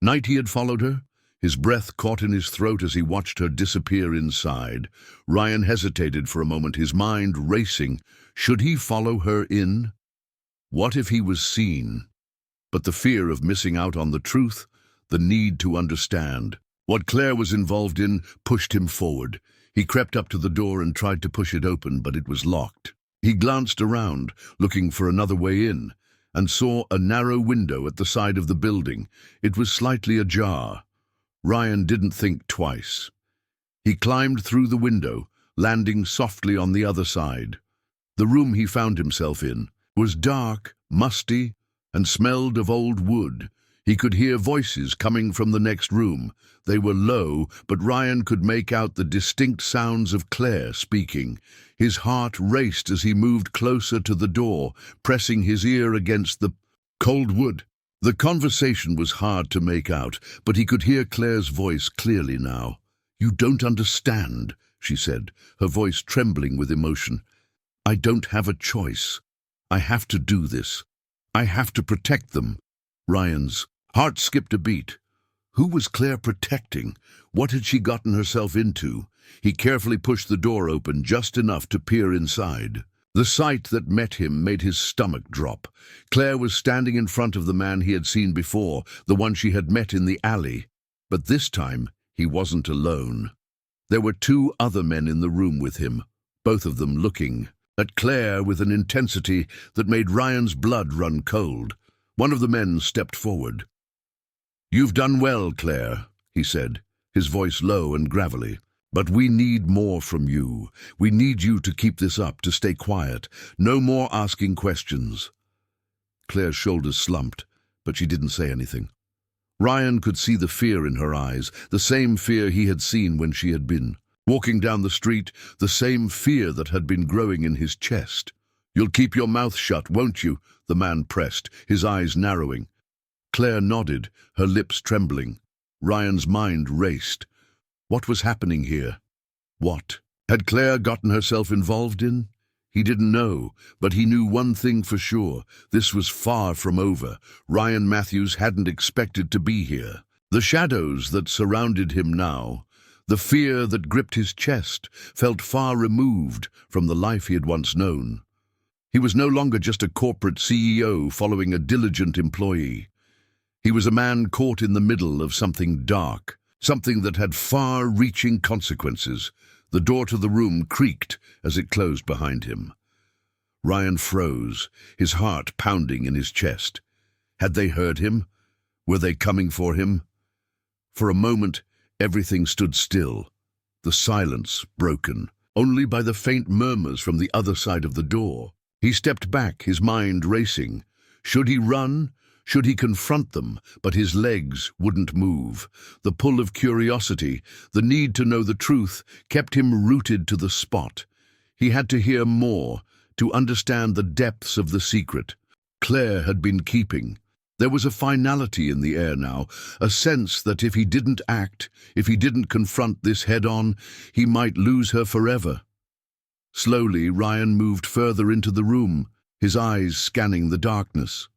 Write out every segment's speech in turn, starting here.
Night he had followed her, his breath caught in his throat as he watched her disappear inside. Ryan hesitated for a moment, his mind racing. Should he follow her in? What if he was seen? But the fear of missing out on the truth, the need to understand what Claire was involved in, pushed him forward. He crept up to the door and tried to push it open, but it was locked. He glanced around, looking for another way in, and saw a narrow window at the side of the building. It was slightly ajar. Ryan didn't think twice. He climbed through the window, landing softly on the other side. The room he found himself in was dark, musty, and smelled of old wood. He could hear voices coming from the next room. They were low, but Ryan could make out the distinct sounds of Claire speaking. His heart raced as he moved closer to the door, pressing his ear against the cold wood. The conversation was hard to make out, but he could hear Claire's voice clearly now. "You don't understand," she said, her voice trembling with emotion. "I don't have a choice. I have to do this. I have to protect them." Ryan's heart skipped a beat. Who was Claire protecting? What had she gotten herself into? He carefully pushed the door open just enough to peer inside. The sight that met him made his stomach drop. Claire was standing in front of the man he had seen before, the one she had met in the alley. But this time, he wasn't alone. There were two other men in the room with him, both of them looking at Claire with an intensity that made Ryan's blood run cold. One of the men stepped forward. "You've done well, Claire," he said, his voice low and gravelly. "But we need more from you. We need you to keep this up, to stay quiet. No more asking questions." Claire's shoulders slumped, but she didn't say anything. Ryan could see the fear in her eyes, the same fear he had seen when she had been walking down the street, the same fear that had been growing in his chest. "You'll keep your mouth shut, won't you?" the man pressed, his eyes narrowing. Claire nodded, her lips trembling. Ryan's mind raced. What was happening here? What had Claire gotten herself involved in? He didn't know, but he knew one thing for sure. This was far from over. Ryan Matthews hadn't expected to be here. The shadows that surrounded him now, the fear that gripped his chest, felt far removed from the life he had once known. He was no longer just a corporate CEO following a diligent employee. He was a man caught in the middle of something dark, something that had far-reaching consequences. The door to the room creaked as it closed behind him. Ryan froze, his heart pounding in his chest. Had they heard him? Were they coming for him? For a moment, everything stood still, the silence broken, only by the faint murmurs from the other side of the door. He stepped back, his mind racing. Should he run? Should he confront them? But his legs wouldn't move. The pull of curiosity, the need to know the truth, kept him rooted to the spot. He had to hear more, to understand the depths of the secret Claire had been keeping. There was a finality in the air now, a sense that if he didn't act, if he didn't confront this head-on, he might lose her forever. Slowly, Ryan moved further into the room, his eyes scanning the darkness.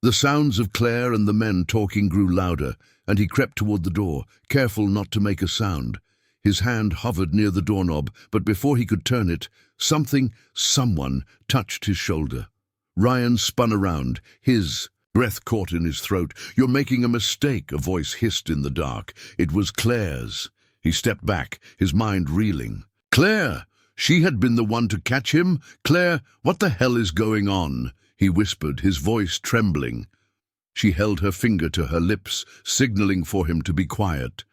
The sounds of Claire and the men talking grew louder, and he crept toward the door, careful not to make a sound. His hand hovered near the doorknob, but before he could turn it, someone touched his shoulder. Ryan spun around, his breath caught in his throat. "You're making a mistake," a voice hissed in the dark. It was Claire's. He stepped back, his mind reeling. Claire! She had been the one to catch him? "Claire, what the hell is going on?" he whispered, his voice trembling. She held her finger to her lips, signaling for him to be quiet.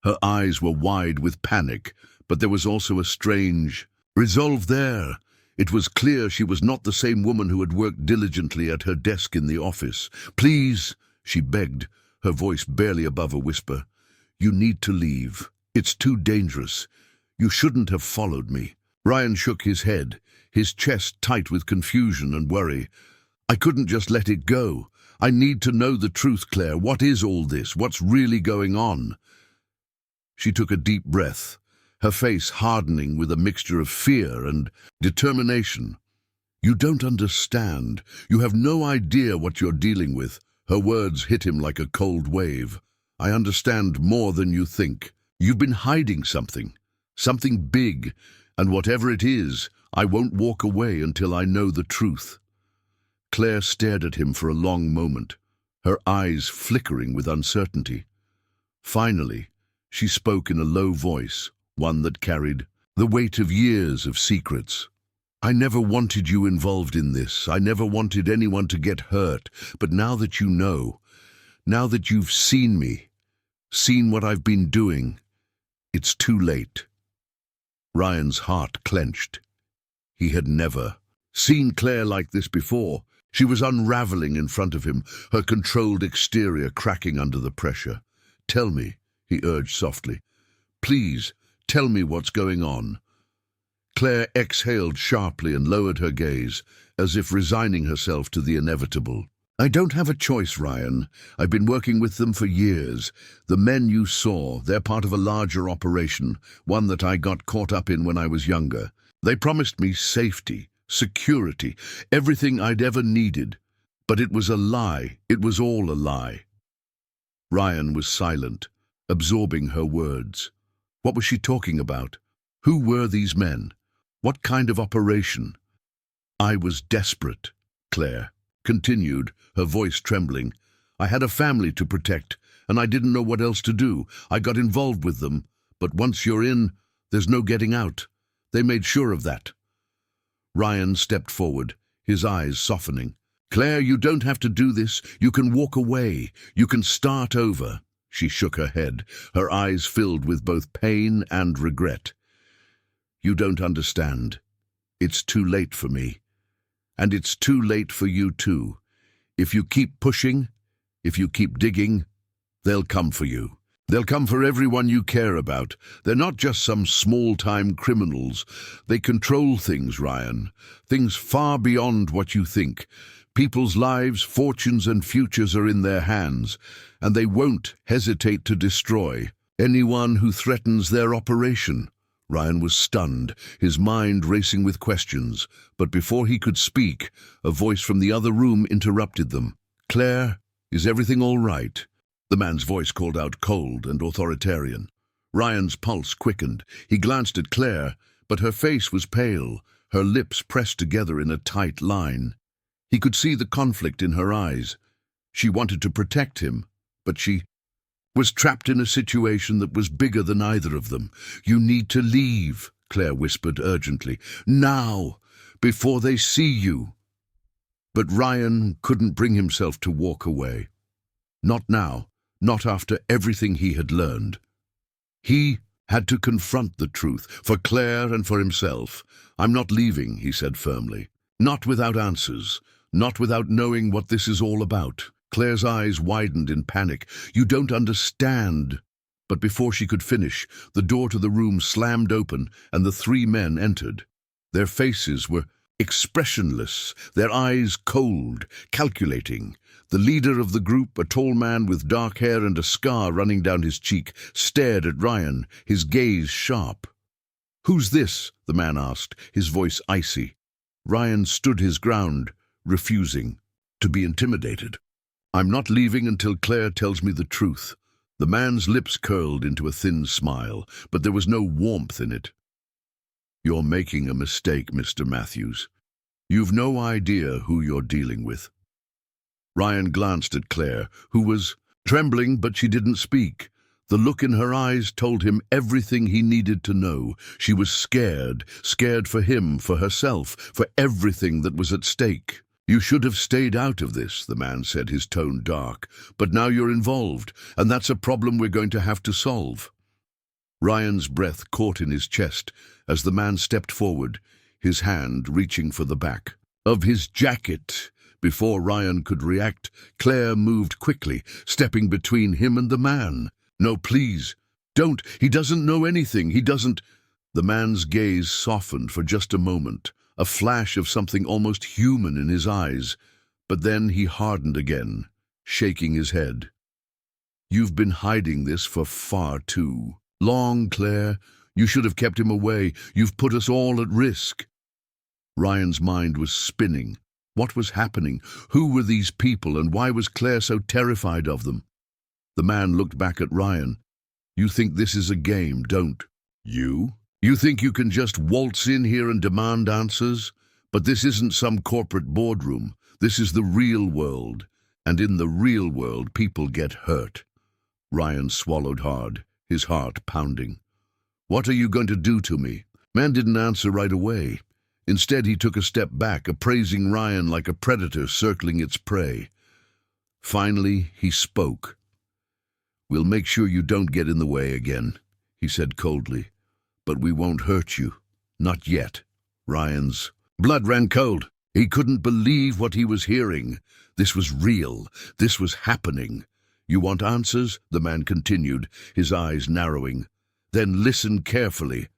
Her eyes were wide with panic, but there was also a strange resolve there. It was clear she was not the same woman who had worked diligently at her desk in the office. "Please," she begged, her voice barely above a whisper. "You need to leave. It's too dangerous. You shouldn't have followed me." Ryan shook his head, his chest tight with confusion and worry. "I couldn't just let it go. I need to know the truth, Claire. What is all this? What's really going on?" She took a deep breath, her face hardening with a mixture of fear and determination. "You don't understand. You have no idea what you're dealing with." Her words hit him like a cold wave. I understand more than you think. You've been hiding something. Something big, and whatever it is, I won't walk away until I know the truth. Claire stared at him for a long moment, her eyes flickering with uncertainty. Finally, she spoke in a low voice, one that carried the weight of years of secrets. I never wanted you involved in this. I never wanted anyone to get hurt. But now that you know, now that you've seen me, seen what I've been doing, it's too late. Ryan's heart clenched. He had never seen Claire like this before. She was unraveling in front of him, her controlled exterior cracking under the pressure. Tell me, he urged softly. Please, tell me what's going on. Claire exhaled sharply and lowered her gaze, as if resigning herself to the inevitable. I don't have a choice, Ryan. I've been working with them for years. The men you saw, they're part of a larger operation, one that I got caught up in when I was younger. They promised me safety, security, everything I'd ever needed. But it was a lie. It was all a lie. Ryan was silent, absorbing her words. What was she talking about? Who were these men? What kind of operation? I was desperate, Claire continued, her voice trembling. I had a family to protect, and I didn't know what else to do. I got involved with them, but once you're in, there's no getting out. They made sure of that. Ryan stepped forward, his eyes softening. Claire, you don't have to do this. You can walk away. You can start over. She shook her head, her eyes filled with both pain and regret. You don't understand. It's too late for me. And it's too late for you too. If you keep pushing, if you keep digging, they'll come for you. They'll come for everyone you care about. They're not just some small-time criminals. They control things, Ryan. Things far beyond what you think. People's lives, fortunes, and futures are in their hands, and they won't hesitate to destroy anyone who threatens their operation. Ryan was stunned, his mind racing with questions, but before he could speak, a voice from the other room interrupted them. Claire, is everything all right? The man's voice called out cold and authoritarian. Ryan's pulse quickened. He glanced at Claire, but her face was pale, her lips pressed together in a tight line. He could see the conflict in her eyes. She wanted to protect him, but she was trapped in a situation that was bigger than either of them. You need to leave, Claire whispered urgently. Now, before they see you. But Ryan couldn't bring himself to walk away. Not now, not after everything he had learned. He had to confront the truth, for Claire and for himself. I'm not leaving, he said firmly. Not without answers, not without knowing what this is all about. Claire's eyes widened in panic. You don't understand. But before she could finish, the door to the room slammed open and the three men entered. Their faces were expressionless, their eyes cold, calculating. The leader of the group, a tall man with dark hair and a scar running down his cheek, stared at Ryan, his gaze sharp. Who's this? The man asked, his voice icy. Ryan stood his ground, refusing to be intimidated. I'm not leaving until Claire tells me the truth. The man's lips curled into a thin smile, but there was no warmth in it. You're making a mistake, Mr. Matthews. You've no idea who you're dealing with. Ryan glanced at Claire, who was trembling, but she didn't speak. The look in her eyes told him everything he needed to know. She was scared, scared for him, for herself, for everything that was at stake. You should have stayed out of this, the man said, his tone dark. But now you're involved, and that's a problem we're going to have to solve. Ryan's breath caught in his chest as the man stepped forward, his hand reaching for the back of his jacket. Before Ryan could react, Claire moved quickly, stepping between him and the man. No, please, don't. He doesn't know anything. He doesn't. The man's gaze softened for just a moment, a flash of something almost human in his eyes, but then he hardened again, shaking his head. You've been hiding this for far too long, Claire. You should have kept him away. You've put us all at risk. Ryan's mind was spinning. What was happening? Who were these people, and why was Claire so terrified of them? The man looked back at Ryan. You think this is a game, don't you? You think you can just waltz in here and demand answers? But this isn't some corporate boardroom. This is the real world. And in the real world, people get hurt. Ryan swallowed hard, his heart pounding. What are you going to do to me? Man didn't answer right away. Instead, he took a step back, appraising Ryan like a predator circling its prey. Finally, he spoke. We'll make sure you don't get in the way again, he said coldly. But we won't hurt you. Not yet. Ryan's blood ran cold. He couldn't believe what he was hearing. This was real. This was happening. You want answers? The man continued, his eyes narrowing. Then listen carefully.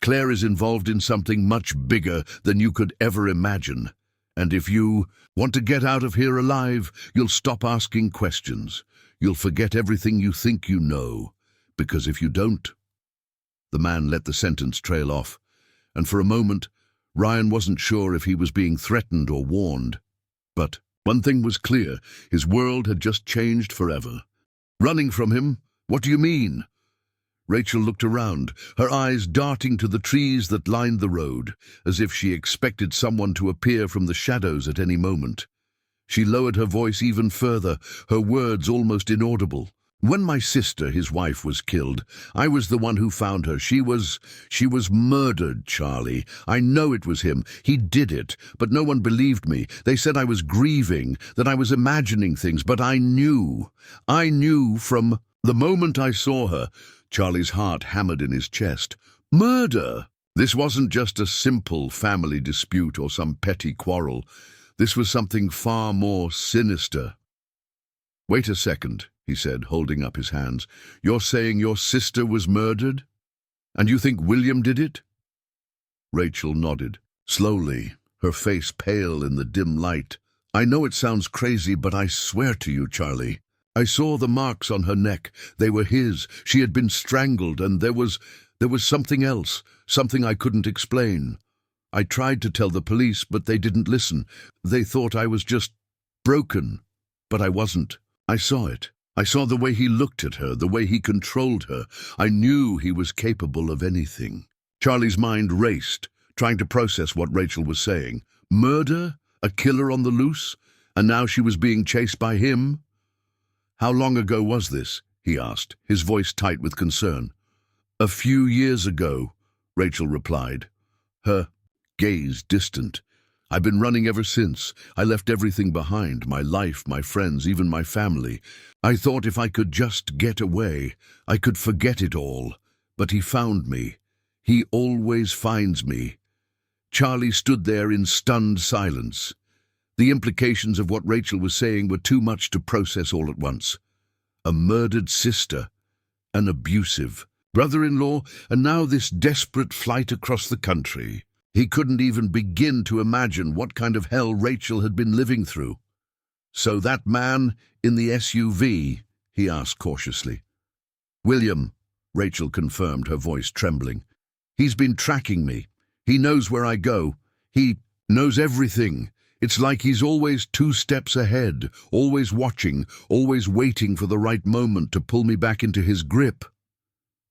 Claire is involved in something much bigger than you could ever imagine. And if you want to get out of here alive, you'll stop asking questions. You'll forget everything you think you know. Because if you don't... The man let the sentence trail off, and for a moment, Ryan wasn't sure if he was being threatened or warned. But one thing was clear, his world had just changed forever. Running from him? What do you mean? Rachel looked around, her eyes darting to the trees that lined the road, as if she expected someone to appear from the shadows at any moment. She lowered her voice even further, her words almost inaudible. When my sister, his wife, was killed, I was the one who found her. She was murdered, Charlie. I know it was him. He did it, but no one believed me. They said I was grieving, that I was imagining things, but I knew. I knew from the moment I saw her. Charlie's heart hammered in his chest. Murder! This wasn't just a simple family dispute or some petty quarrel. This was something far more sinister. Wait a second, he said, holding up his hands. You're saying your sister was murdered? And you think William did it? Rachel nodded, slowly, her face pale in the dim light. I know it sounds crazy, but I swear to you, Charlie, I saw the marks on her neck. They were his. She had been strangled, and there was something else, something I couldn't explain. I tried to tell the police, but they didn't listen. They thought I was just broken, but I wasn't. I saw it. I saw the way he looked at her, the way he controlled her. I knew he was capable of anything. Charlie's mind raced, trying to process what Rachel was saying. Murder? A killer on the loose? And now she was being chased by him? How long ago was this? He asked, his voice tight with concern. A few years ago, Rachel replied, her gaze distant. I've been running ever since. I left everything behind, my life, my friends, even my family. I thought if I could just get away, I could forget it all. But he found me. He always finds me. Charlie stood there in stunned silence. The implications of what Rachel was saying were too much to process all at once. A murdered sister, an abusive brother-in-law, and now this desperate flight across the country. He couldn't even begin to imagine what kind of hell Rachel had been living through. So that man in the SUV, he asked cautiously. William, Rachel confirmed, her voice trembling. He's been tracking me. He knows where I go. He knows everything. It's like he's always 2 steps ahead, always watching, always waiting for the right moment to pull me back into his grip.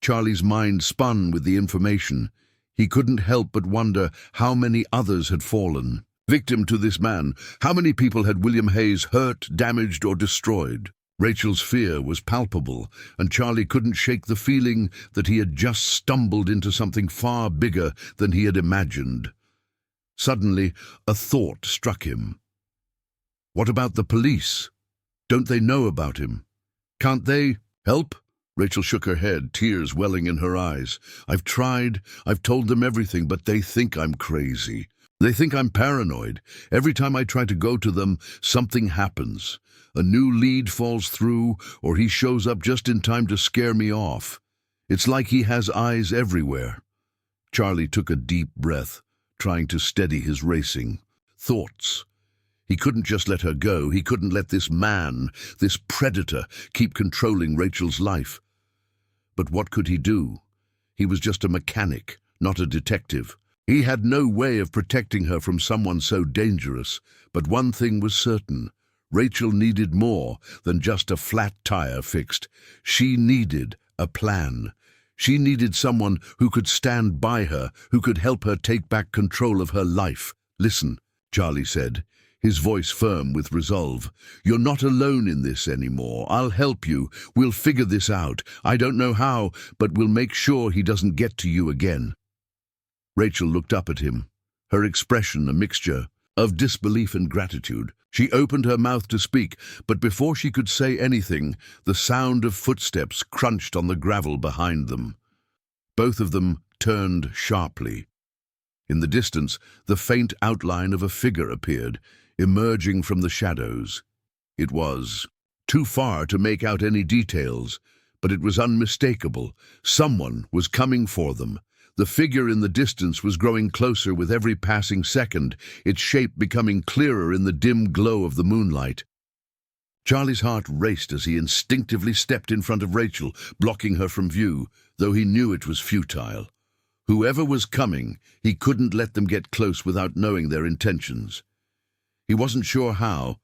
Charlie's mind spun with the information. He couldn't help but wonder how many others had fallen. Victim to this man, how many people had William Hayes hurt, damaged, or destroyed? Rachel's fear was palpable, and Charlie couldn't shake the feeling that he had just stumbled into something far bigger than he had imagined. Suddenly, a thought struck him. What about the police? Don't they know about him? Can't they help? Rachel shook her head, tears welling in her eyes. I've tried. I've told them everything, but they think I'm crazy. They think I'm paranoid. Every time I try to go to them, something happens. A new lead falls through, or he shows up just in time to scare me off. It's like he has eyes everywhere. Charlie took a deep breath, trying to steady his racing thoughts. He couldn't just let her go. He couldn't let this man, this predator, keep controlling Rachel's life. But what could he do? He was just a mechanic, not a detective. He had no way of protecting her from someone so dangerous, but one thing was certain. Rachel needed more than just a flat tire fixed. She needed a plan. She needed someone who could stand by her, who could help her take back control of her life. "Listen," Charlie said, his voice firm with resolve. "You're not alone in this anymore. I'll help you. We'll figure this out. I don't know how, but we'll make sure he doesn't get to you again." Rachel looked up at him, her expression a mixture of disbelief and gratitude. She opened her mouth to speak, but before she could say anything, the sound of footsteps crunched on the gravel behind them. Both of them turned sharply. In the distance, the faint outline of a figure appeared, emerging from the shadows. It was too far to make out any details, but it was unmistakable. Someone was coming for them. The figure in the distance was growing closer with every passing second, its shape becoming clearer in the dim glow of the moonlight. Charlie's heart raced as he instinctively stepped in front of Rachel, blocking her from view, though he knew it was futile. Whoever was coming, he couldn't let them get close without knowing their intentions. He wasn't sure how,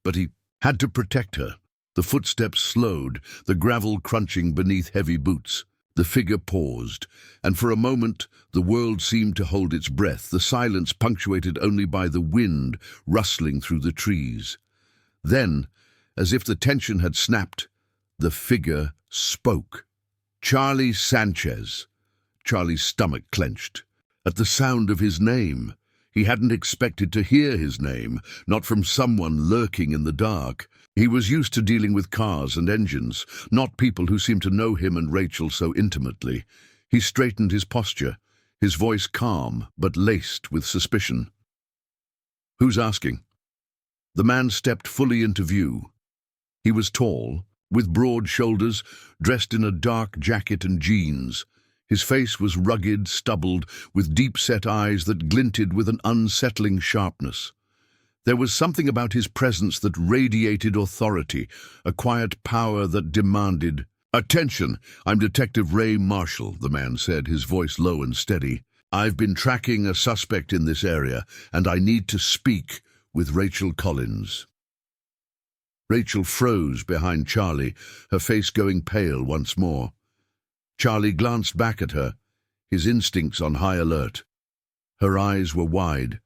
but he had to protect her. The footsteps slowed, the gravel crunching beneath heavy boots. The figure paused, and for a moment the world seemed to hold its breath, the silence punctuated only by the wind rustling through the trees. Then, as if the tension had snapped, the figure spoke. "Charlie Sanchez." Charlie's stomach clenched. At the sound of his name, he hadn't expected to hear his name, not from someone lurking in the dark. He was used to dealing with cars and engines, not people who seemed to know him and Rachel so intimately. He straightened his posture, his voice calm but laced with suspicion. "Who's asking?" The man stepped fully into view. He was tall, with broad shoulders, dressed in a dark jacket and jeans. His face was rugged, stubbled, with deep-set eyes that glinted with an unsettling sharpness. There was something about his presence that radiated authority, a quiet power that demanded, "Attention! I'm Detective Ray Marshall," the man said, his voice low and steady. "I've been tracking a suspect in this area, and I need to speak with Rachel Collins." Rachel froze behind Charlie, her face going pale once more. Charlie glanced back at her, his instincts on high alert. Her eyes were wide,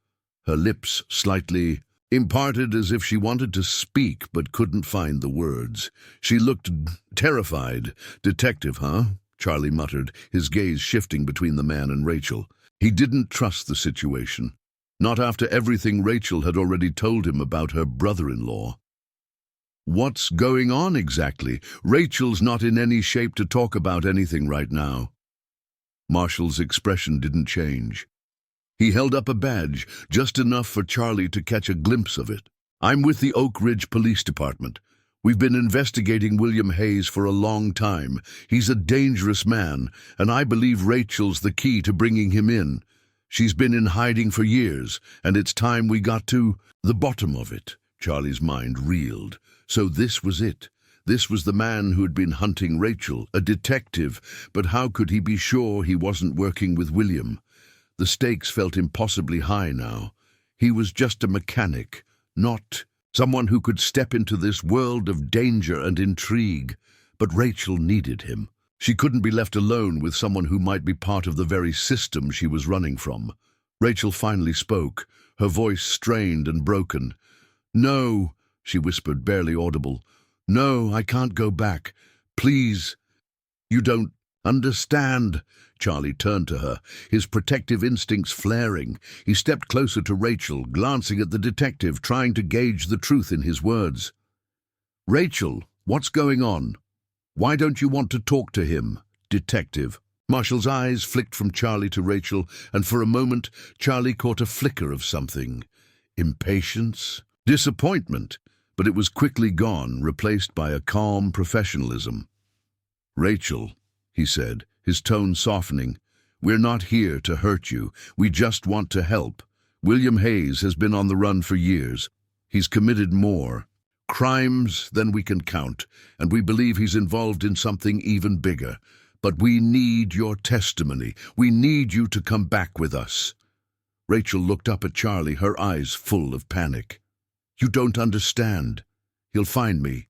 her lips slightly imparted as if she wanted to speak but couldn't find the words. She looked terrified. "Detective, huh?" Charlie muttered, his gaze shifting between the man and Rachel. He didn't trust the situation, not after everything Rachel had already told him about her brother-in-law. "What's going on exactly? Rachel's not in any shape to talk about anything right now." Marshall's expression didn't change. He held up a badge, just enough for Charlie to catch a glimpse of it. "I'm with the Oak Ridge Police Department. We've been investigating William Hayes for a long time. He's a dangerous man, and I believe Rachel's the key to bringing him in. She's been in hiding for years, and it's time we got to the bottom of it." Charlie's mind reeled. So this was it. This was the man who had been hunting Rachel, a detective, but how could he be sure he wasn't working with William? The stakes felt impossibly high now. He was just a mechanic, not someone who could step into this world of danger and intrigue. But Rachel needed him. She couldn't be left alone with someone who might be part of the very system she was running from. Rachel finally spoke, her voice strained and broken. "No," she whispered, barely audible. "No, I can't go back. Please. You don't understand." Charlie turned to her, his protective instincts flaring. He stepped closer to Rachel, glancing at the detective, trying to gauge the truth in his words. "Rachel, what's going on? Why don't you want to talk to him, detective?" Marshall's eyes flicked from Charlie to Rachel, and for a moment Charlie caught a flicker of something. Impatience? Disappointment? But it was quickly gone, replaced by a calm professionalism. "Rachel," he said, his tone softening, "we're not here to hurt you. We just want to help. William Hayes has been on the run for years. He's committed more crimes than we can count, and we believe he's involved in something even bigger. But we need your testimony. We need you to come back with us." Rachel looked up at Charlie, her eyes full of panic. "You don't understand. He'll find me.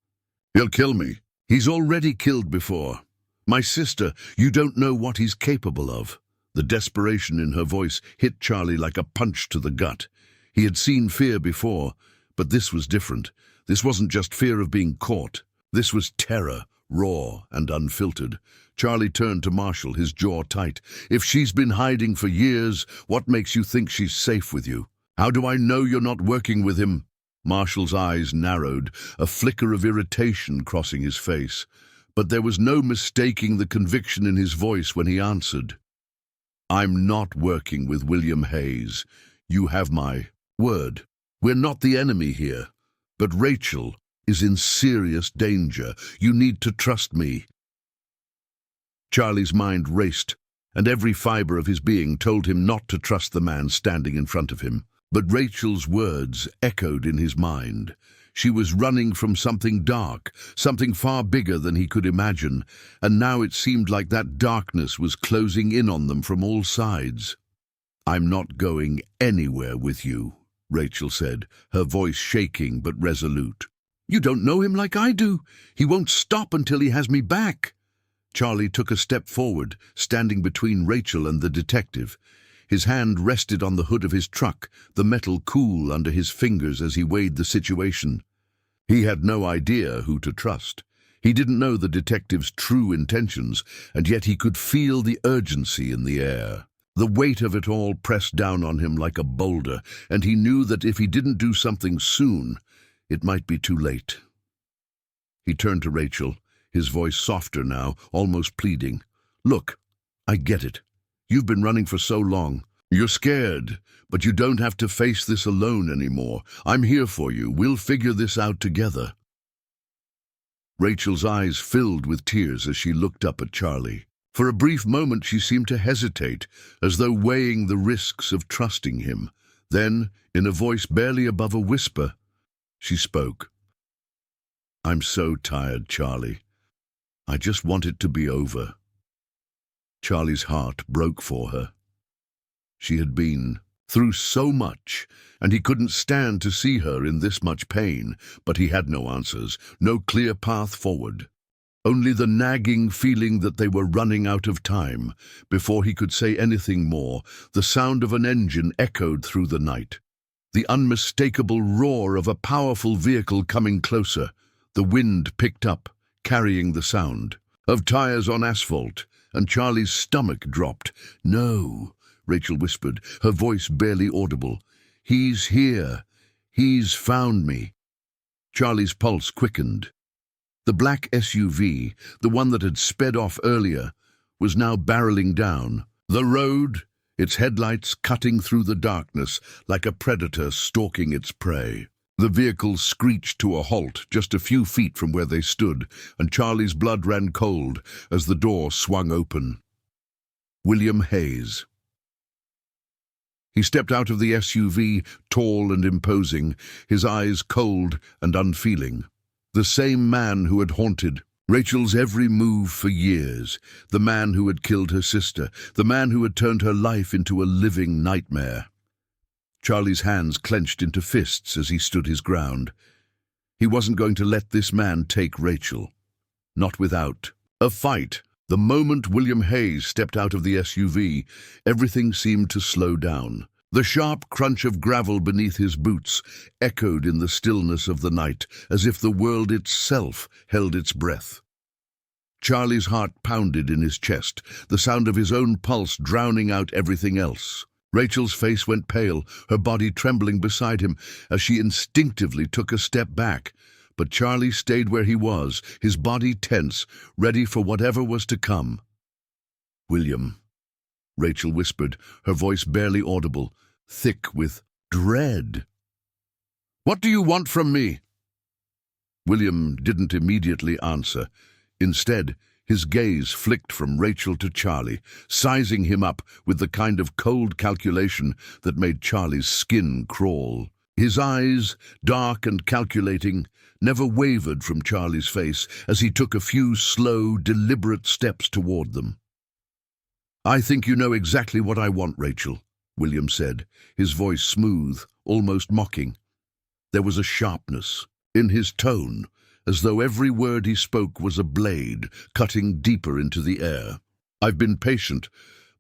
He'll kill me. He's already killed before. My sister, you don't know what he's capable of." The desperation in her voice hit Charlie like a punch to the gut. He had seen fear before, but this was different. This wasn't just fear of being caught. This was terror, raw and unfiltered. Charlie turned to Marshall, his jaw tight. "If she's been hiding for years, what makes you think she's safe with you? How do I know you're not working with him?" Marshall's eyes narrowed, a flicker of irritation crossing his face. But there was no mistaking the conviction in his voice when he answered. "I'm not working with William Hayes. You have my word. We're not the enemy here. But Rachel is in serious danger. You need to trust me." Charlie's mind raced, and every fiber of his being told him not to trust the man standing in front of him. But Rachel's words echoed in his mind. She was running from something dark, something far bigger than he could imagine, and now it seemed like that darkness was closing in on them from all sides. "I'm not going anywhere with you," Rachel said, her voice shaking but resolute. "You don't know him like I do. He won't stop until he has me back." Charlie took a step forward, standing between Rachel and the detective. His hand rested on the hood of his truck, the metal cool under his fingers as he weighed the situation. He had no idea who to trust. He didn't know the detective's true intentions, and yet he could feel the urgency in the air. The weight of it all pressed down on him like a boulder, and he knew that if he didn't do something soon, it might be too late. He turned to Rachel, his voice softer now, almost pleading. "Look, I get it. You've been running for so long. You're scared, but you don't have to face this alone anymore. I'm here for you. We'll figure this out together." Rachel's eyes filled with tears as she looked up at Charlie. For a brief moment she seemed to hesitate, as though weighing the risks of trusting him. Then, in a voice barely above a whisper, she spoke. "I'm so tired, Charlie. I just want it to be over." Charlie's heart broke for her. She had been through so much, and he couldn't stand to see her in this much pain, but he had no answers, no clear path forward. Only the nagging feeling that they were running out of time. Before he could say anything more, the sound of an engine echoed through the night. The unmistakable roar of a powerful vehicle coming closer. The wind picked up, carrying the sound of tires on asphalt, and Charlie's stomach dropped. "No," Rachel whispered, her voice barely audible. "He's here. He's found me." Charlie's pulse quickened. The black SUV, the one that had sped off earlier, was now barreling down. The road, its headlights cutting through the darkness like a predator stalking its prey. The vehicle screeched to a halt just a few feet from where they stood, and Charlie's blood ran cold as the door swung open. William Hayes. He stepped out of the SUV, tall and imposing, his eyes cold and unfeeling. The same man who had haunted Rachel's every move for years, the man who had killed her sister, the man who had turned her life into a living nightmare. Charlie's hands clenched into fists as he stood his ground. He wasn't going to let this man take Rachel. Not without a fight. The moment William Hayes stepped out of the SUV, everything seemed to slow down. The sharp crunch of gravel beneath his boots echoed in the stillness of the night, as if the world itself held its breath. Charlie's heart pounded in his chest, the sound of his own pulse drowning out everything else. Rachel's face went pale, her body trembling beside him as she instinctively took a step back. But Charlie stayed where he was, his body tense, ready for whatever was to come. "William," Rachel whispered, her voice barely audible, thick with dread. "What do you want from me?" William didn't immediately answer. Instead, his gaze flicked from Rachel to Charlie, sizing him up with the kind of cold calculation that made Charlie's skin crawl. His eyes, dark and calculating, never wavered from Charlie's face as he took a few slow, deliberate steps toward them. "I think you know exactly what I want, Rachel. William said, his voice smooth, almost mocking. There was a sharpness in his tone, as though every word he spoke was a blade cutting deeper into the air. I've been patient,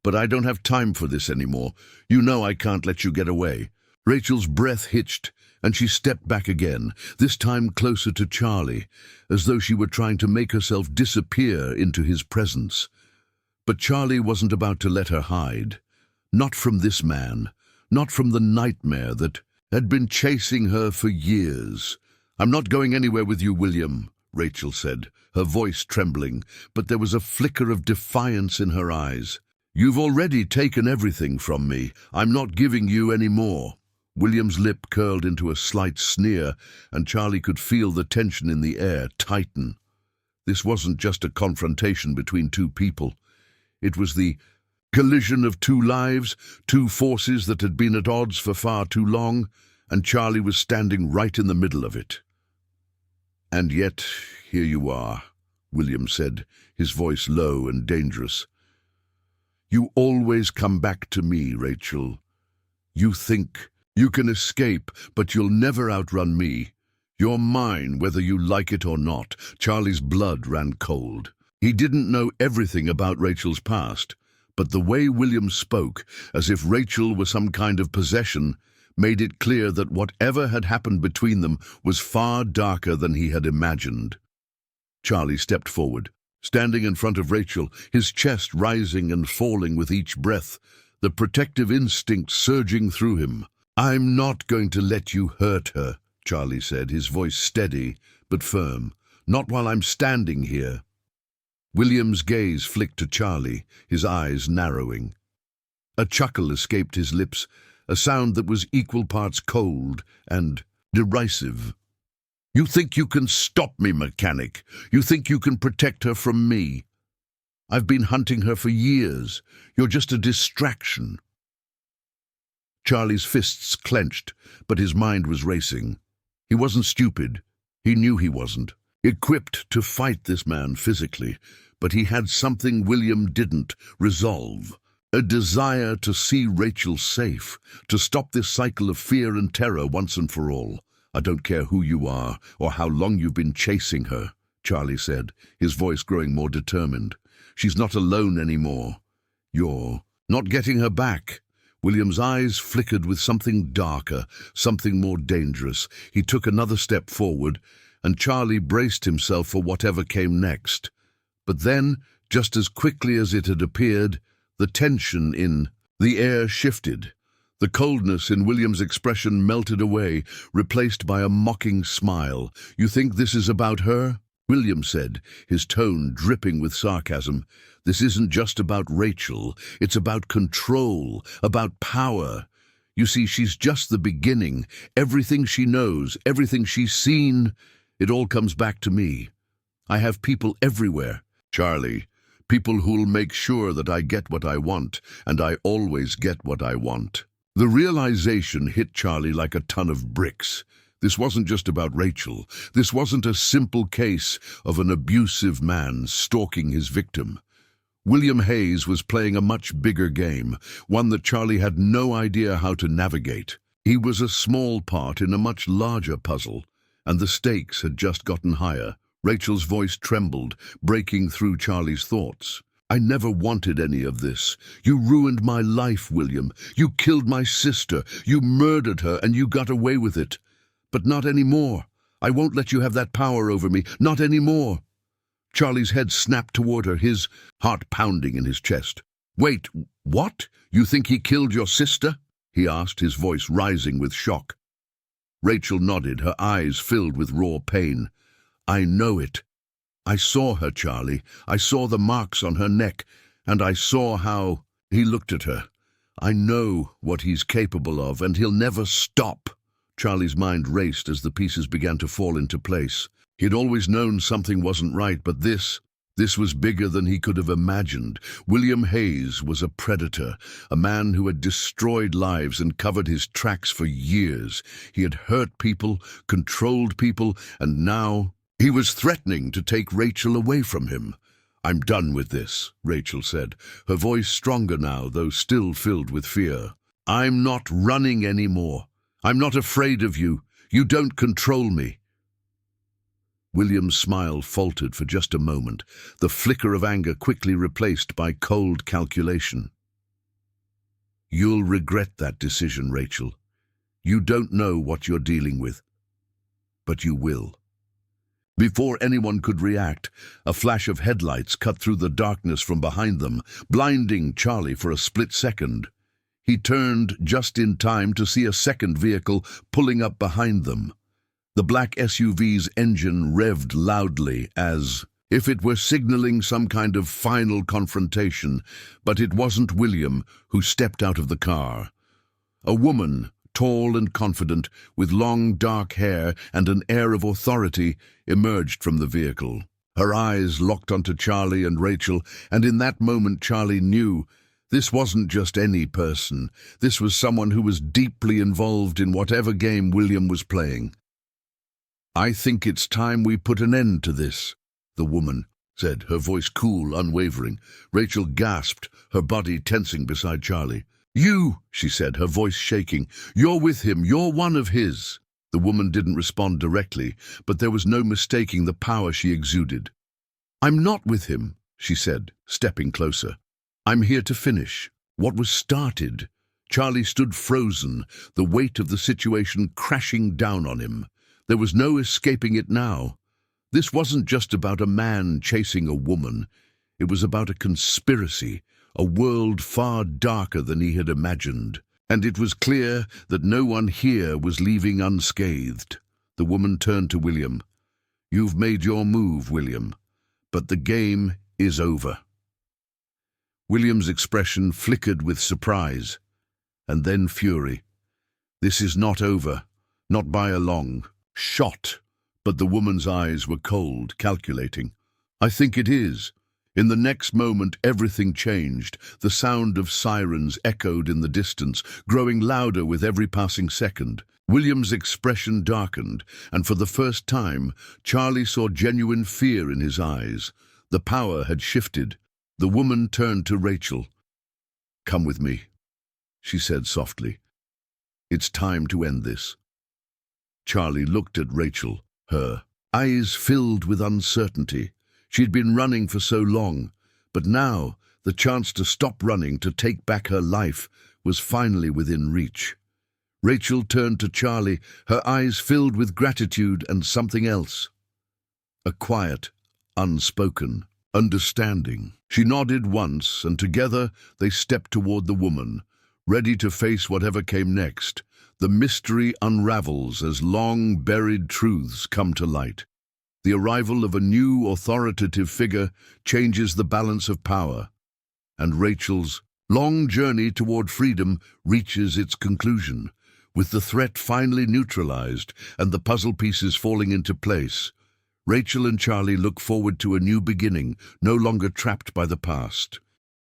but I don't have time for this anymore. You know I can't let you get away. Rachel's breath hitched, and she stepped back again, this time closer to Charlie, as though she were trying to make herself disappear into his presence. But Charlie wasn't about to let her hide. Not from this man, not from the nightmare that had been chasing her for years. I'm not going anywhere with you, William, Rachel said, her voice trembling, but there was a flicker of defiance in her eyes. You've already taken everything from me. I'm not giving you any more. William's lip curled into a slight sneer, and Charlie could feel the tension in the air tighten. This wasn't just a confrontation between two people. It was the collision of two lives, two forces that had been at odds for far too long, and Charlie was standing right in the middle of it. And yet, here you are, William said, his voice low and dangerous. You always come back to me, Rachel. You think you can escape, but you'll never outrun me. You're mine, whether you like it or not. Charlie's blood ran cold. He didn't know everything about Rachel's past, but the way William spoke, as if Rachel were some kind of possession, made it clear that whatever had happened between them was far darker than he had imagined. Charlie stepped forward, standing in front of Rachel, his chest rising and falling with each breath, the protective instinct surging through him. I'm not going to let you hurt her, Charlie said, his voice steady but firm. Not while I'm standing here. William's gaze flicked to Charlie, his eyes narrowing. A chuckle escaped his lips, a sound that was equal parts cold and derisive. You think you can stop me, mechanic? You think you can protect her from me? I've been hunting her for years. You're just a distraction. Charlie's fists clenched, but his mind was racing. He wasn't stupid. He knew he wasn't. Equipped to fight this man physically, but he had something William didn't: resolve. A desire to see Rachel safe, to stop this cycle of fear and terror once and for all. I don't care who you are or how long you've been chasing her, Charlie said, his voice growing more determined. She's not alone anymore. You're not getting her back. William's eyes flickered with something darker, something more dangerous. He took another step forward, and Charlie braced himself for whatever came next. But then, just as quickly as it had appeared, the tension in the air shifted. The coldness in William's expression melted away, replaced by a mocking smile. You think this is about her? William said, his tone dripping with sarcasm. This isn't just about Rachel. It's about control, about power. You see, she's just the beginning. Everything she knows, everything she's seen, it all comes back to me. I have people everywhere, Charlie. People who'll make sure that I get what I want, and I always get what I want. The realization hit Charlie like a ton of bricks. This wasn't just about Rachel. This wasn't a simple case of an abusive man stalking his victim. William Hayes was playing a much bigger game, one that Charlie had no idea how to navigate. He was a small part in a much larger puzzle, and the stakes had just gotten higher. Rachel's voice trembled, breaking through Charlie's thoughts. I never wanted any of this. You ruined my life, William. You killed my sister. You murdered her, and you got away with it. But not anymore. I won't let you have that power over me. Not anymore. Charlie's head snapped toward her, his heart pounding in his chest. Wait, what? You think he killed your sister? He asked, his voice rising with shock. Rachel nodded, her eyes filled with raw pain. I know it. I saw her, Charlie. I saw the marks on her neck, and I saw how he looked at her. I know what he's capable of, and he'll never stop. Charlie's mind raced as the pieces began to fall into place. He'd always known something wasn't right, but this was bigger than he could have imagined. William Hayes was a predator, a man who had destroyed lives and covered his tracks for years. He had hurt people, controlled people, and now he was threatening to take Rachel away from him. I'm done with this, Rachel said, her voice stronger now, though still filled with fear. I'm not running anymore. I'm not afraid of you. You don't control me. William's smile faltered for just a moment, the flicker of anger quickly replaced by cold calculation. You'll regret that decision, Rachel. You don't know what you're dealing with, but you will. Before anyone could react, a flash of headlights cut through the darkness from behind them, blinding Charlie for a split second. He turned just in time to see a second vehicle pulling up behind them. The black SUV's engine revved loudly as if it were signaling some kind of final confrontation, but it wasn't William who stepped out of the car. A woman, tall and confident, with long dark hair and an air of authority, emerged from the vehicle. Her eyes locked onto Charlie and Rachel, and in that moment Charlie knew this wasn't just any person. This was someone who was deeply involved in whatever game William was playing. "I think it's time we put an end to this," the woman said, her voice cool, unwavering. Rachel gasped, her body tensing beside Charlie. "You," she said, her voice shaking, "you're with him, you're one of his." The woman didn't respond directly, but there was no mistaking the power she exuded. "I'm not with him," she said, stepping closer. "I'm here to finish what was started." Charlie stood frozen, the weight of the situation crashing down on him. There was no escaping it now. This wasn't just about a man chasing a woman. It was about a conspiracy, a world far darker than he had imagined. And it was clear that no one here was leaving unscathed. The woman turned to William. "You've made your move, William, but the game is over." William's expression flickered with surprise, and then fury. "This is not over, not by a long shot." But the woman's eyes were cold, calculating. "I think it is." In the next moment, everything changed. The sound of sirens echoed in the distance, growing louder with every passing second. William's expression darkened, and for the first time, Charlie saw genuine fear in his eyes. The power had shifted. The woman turned to Rachel. "Come with me," she said softly. "It's time to end this." Charlie looked at Rachel, her eyes filled with uncertainty. She'd been running for so long, but now the chance to stop running, to take back her life, was finally within reach. Rachel turned to Charlie, her eyes filled with gratitude and something else. A quiet, unspoken understanding. She nodded once, and together they stepped toward the woman, ready to face whatever came next. The mystery unravels as long-buried truths come to light. The arrival of a new authoritative figure changes the balance of power, and Rachel's long journey toward freedom reaches its conclusion. With the threat finally neutralized and the puzzle pieces falling into place, Rachel and Charlie look forward to a new beginning, no longer trapped by the past.